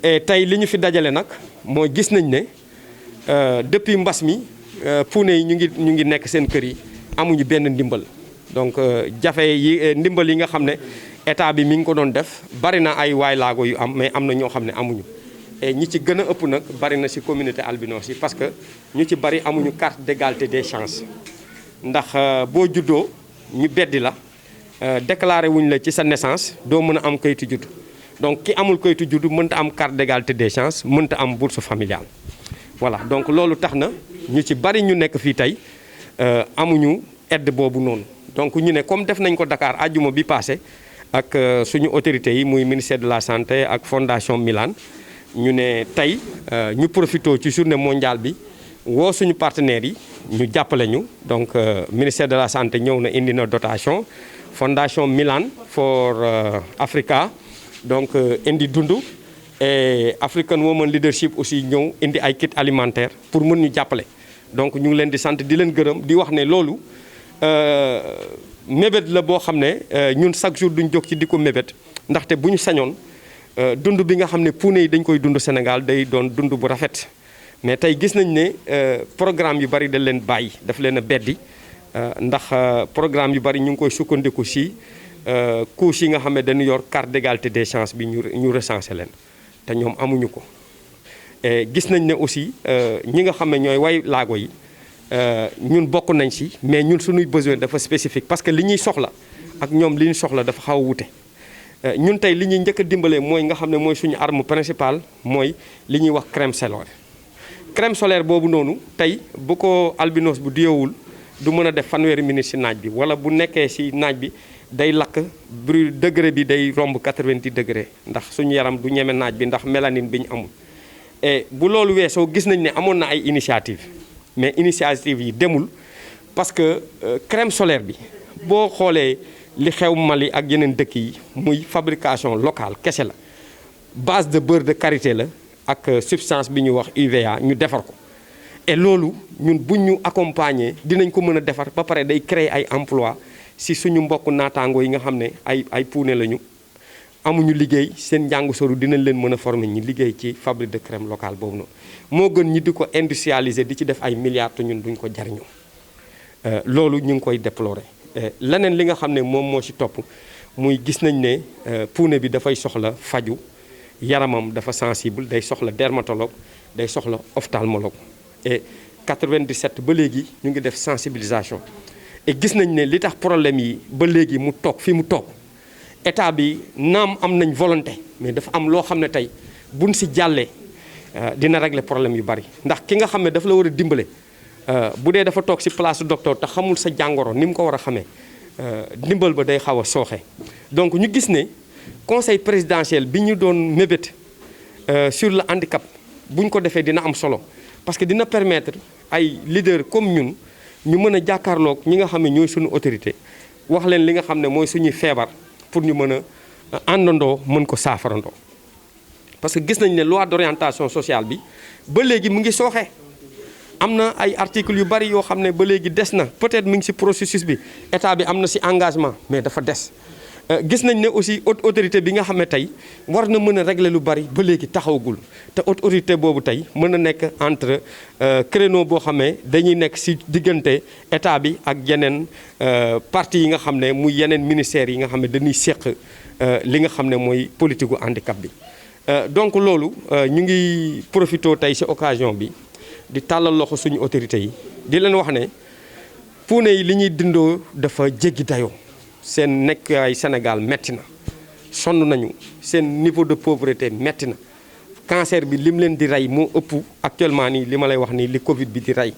et tey li ñu fi dajale nag mooy gis nañ ne depuis mbas mi puune yi ñu ngi nekk seen kër yi amuñu benn ndimbal donc jafe yi ndimbal yi nga xam ne état bi mi ngi ko doon def bari na ay waay laago yu am mais am na ñoo xam ne amuñu et ñi ci gën a ëpp nag bari na ci communauté albinos yi parce que ñu ci bari amuñu carte d'égalité des chances ndax boo juddoo ñu beddi la déclaré wuñ la ci sa naissance doo mën a am kayitu judd donc ki amul kayitu judd mënta am carte d'égalité des chances mënta am bourse familiale voilà donc loolu tax na ñu ci bari ñu nekk fii tey amuñu aide boobu noonu donc ñu ne comme def nañ ko Dakar àjjuma bi passé ak suñu autorités yi muy ministère de la santé ak fondation Milan ñu ne tey ñu profité ci journée mondiale bi woo suñu partenaires yi ñu jàppale ñu donc ministère de la santé ñëw na indi na dotation fondation Milan for Africa donc indi dund et African Women Leadership aussi ñëw indi ay kit alimentaire pour mën ñu jàppale donc ñu ngi leen di sant di leen gërëm di wax ne loolu mébét la boo xam ne ñun chaque jour duñ jóg ci di ko mébét ndaxte bu ñu sañoon dund bi nga xam ne puune yi dañ koy dund Sénégal day doon dund bu rafet mais tey gis nañ ne programme yu bari da leen bàyyi daf leen a beddi ndax programme yu bari ñu ngi koy sukkandiku si couches yi nga xam ne dañu yor carte d'égalité des chances bi ñu recensé leen te ñoom amuñu ko et gis nañ ne aussi ñi nga xam ne ñooy way laago yi ñun bokk nañ si mais ñun suñuy besoin dafa spécifique parce que li ñuy soxla ak ñoom li ñu soxla dafa xaw a wute ñun tey li ñuy njëkk a dimbalee mooy nga xam ne mooy suñu arme principale mooy li ñuy wax crème solaire. crème solaire boobu noonu tey bu ko albinos bu diyewul du mën a def fanweeri minute si naaj bi wala bu nekkee si naaj bi day lakk brûle degré bi day romb 90 degré ndax suñu yaram du ñeme naaj bi ndax mélanine bi ñu amul. et bu loolu weesoo gis nañ ne amoon na ay initiative mais initiative yi demul parce que crème solaire bi boo xoolee li xew Mali ak yeneen dëkk yi muy fabrication locale kese la base de beurre de karité la ak substance bi ñu wax UVA ñu defar ko et loolu ñun buñ ñu accompagner dinañ ko mën a defar ba pare day créer ay emploi si suñu mbokk naataango yi nga xam ne ay puune lañu amuñu liggéey seen njàng soru dinañ leen mën a former ñi liggéey ci fabrique de crème locale boobu noonu moo gën ñi di ko industrialiser di ci def ay milliards te ñun duñ ko jariñoo loolu ñu ngi koy déplorer leneen li nga xam ne moom moo ci topp muy gis nañ ne puune bi dafay soxla faju yaramam dafa sensible day soxla dermatologue day soxla ophtalmologue et 97 ba léegi ñu ngi def sensibilisation et gis nañ ne li tax problème yi ba léegi mu toog fi mu toog état bi naam am nañ volonté mais dafa am loo xam ne tey buñ si jàllee dina régler problème yu bari ndax ki nga xam ne dafa la war a dimbale bu dee dafa toog si place docteur te xamul sa jàngoro ni mu ko war a xamee dimbal ba day xaw a sooxe donc ñu gis ne conseil présidentiel bi ñu doon mébét sur le handicap bu ñu ko defee dina am solo parce que dina permettre ay leaders comme ñun ñu mën a jàkkaarloog ñi nga xam ne ñooy suñu autorité wax leen li nga xam ne mooy suñuy feebar pour ñu mën a àndandoo mën ko saafarandoo parce que gis nañ ne loi d'orientation sociale bi ba léegi mu ngi sooxe am na ay articles yu bari yoo xam ne ba léegi des na peut-être mu ngi ci processus bi état bi am na ci engagement mais dafa des gis nañ ne aussi haute autorité bi nga xam ne tey war na mën a régler lu bari ba léegi taxawagul te haute autorité boobu tey mën na nekk entre créneau boo xamee dañuy nekk ci diggante état bi ak yeneen parti yi nga xam ne muy yeneen ministères yi nga xam ne dañuy seq li nga xam ne mooy politique gu handicap bi. donc loolu ñu ngi profité tey ci occasion bi di tàllal loxo suñu autorités yi di leen wax ne puune yi li ñuy dindoo dafa jéggi dayoo. seen nekk ay Sénégal metti na sonn nañu seen niveau de pauvreté metti na cancer bi lim leen di rey moo ëpp actuellement nii li ma lay wax nii li Covid bi di rey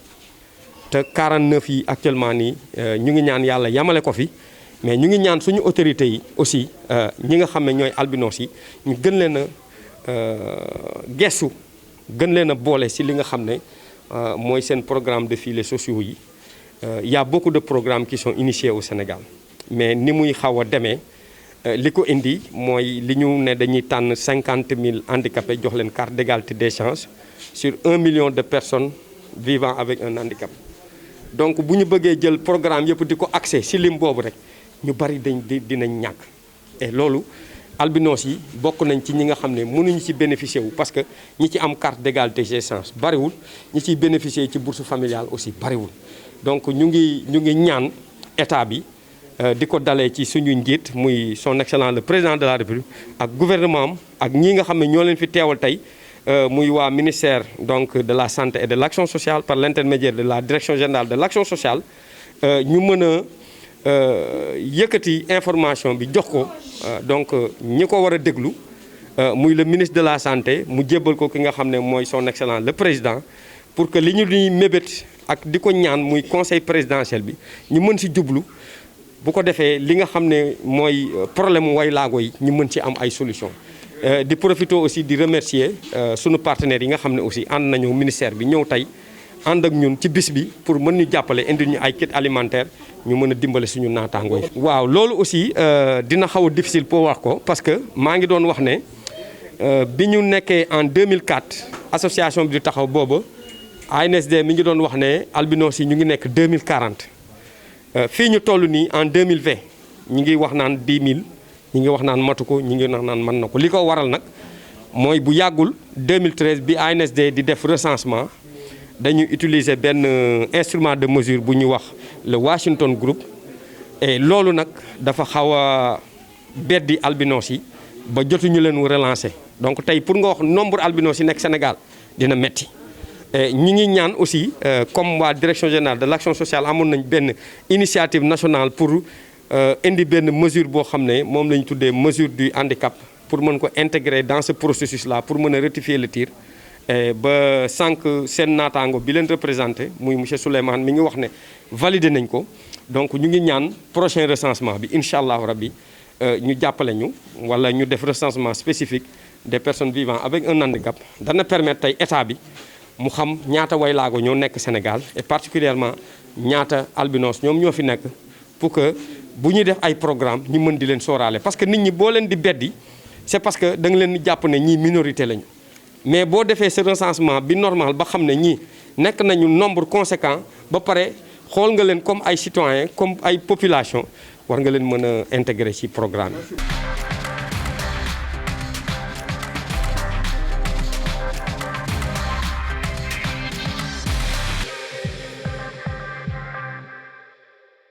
te 49 yi actuellement nii ñu ngi ñaan yàlla yamale ko fi mais ñu ngi ñaan suñu autorités yi aussi ñi nga xam ne ñooy albinos yi ñu gën leen a gestu gën leen a boole ci li nga xam ne mooy seen programme de filets sociaux yi y a beaucoup de programmes qui sont initiés au Sénégal. mais ni muy xaw a demee li ko indi mooy li ñu ne dañuy tànn 50 000 handicapés jox leen carte d'égalité des chances sur 1 million de personnes vivant avec un handicap. donc bu ñu bëggee jël programme yëpp di ko accès ci lim boobu rek ñu bari dinañ ñàkk et loolu albinos yi bokk nañ ci ñi nga xam ne mënuñu ci bénéficier wu parce que ñi ci am carte d'égalité des chances bariwul ñi ciy bénéficier ci bourse familiale aussi bariwul donc ñu ngi ñaan état bi di ko dalee ci suñu njiit muy son excellence le président de la république ak gouvernement am ak ñi nga xam ne ñoo leen fi teewal tey muy waa ministère donc de la santé et de l'action sociale par l'intermédiaire de la direction générale de l'action sociale ñu mën a yëkkati information bi jox ko donc ñi ko war a déglu muy le ministre de la santé mu jébbal ko ki nga xam ne mooy son excellence le président pour que li ñu di mébét ak di ko ñaan muy conseil présidentiel bi ñu mën ci jublu bu ko defee li nga xam ne mooy problème mu waylaago yi ñu mën ci am ay solution di profiter aussi di remercier sunu partenaires yi nga xam ne aussi ànd nañu ministère bi ñëw tey ànd ak ñun ci bis bi pour mën ñu jàppale indi ñu ay kit alimentaire ñu mën a dimbale suñu naataangoo yi. waaw loolu aussi dina xaw a difficile pour wax ko parce que maa ngi doon wax ne bi ñu nekkee en 2004 association bi di taxaw booba ANSD mi ngi doon wax ne albinos yi ñu ngi nekk 2040 fii ñu toll nii en 2020 ñu ngi wax naan 10 000 ñu ngi wax naan matu ko ñu ngi wax naan mën na ko li ko waral nag mooy bu yàggul 2013 bi ANSD di def recensement. dañu utiliser benn instrument de mesure bu ñu wax le Washington Group et loolu nag dafa xaw a beddi albinos yi ba jotuñu leen relancer donc tey pour nga wax nombre albinos yi nekk Sénégal dina metti ñi ngi ñaan aussi comme waa direction générale de l'action sociale amoon nañ benn initiative nationale pour indi benn mesure boo xam ne moom la ñu tuddee mesure du handicap pour mën ko intégrer dans ce processus là pour mën a rectifier le tir ba sànq seen naataango bi leen représenté muy monsieur Souleymane mi ngi wax ne validé nañ ko donc ñu ngi ñaan prochain recensement bi incha allahu rabbi ñu jàppale ñu wala ñu def recensement spécifique des personnes vivant avec un handicap dana permettre tey état bi mu xam ñaata waylaago ñoo nekk Sénégal et particulièrement ñaata albinos ñoom ñoo fi nekk pour que bu ñuy def ay programme ñu mën di leen sóoraale parce que nit ñi boo leen di beddi c'est parce que da nga leen di jàpp ne ñii minorité lañu. mais boo defee ce recensement bi normal ba xam ne ñii nekk nañu nombre conséquent ba pare xool nga leen comme ay citoyens comme ay population war nga leen mën a intégrer ci programme yi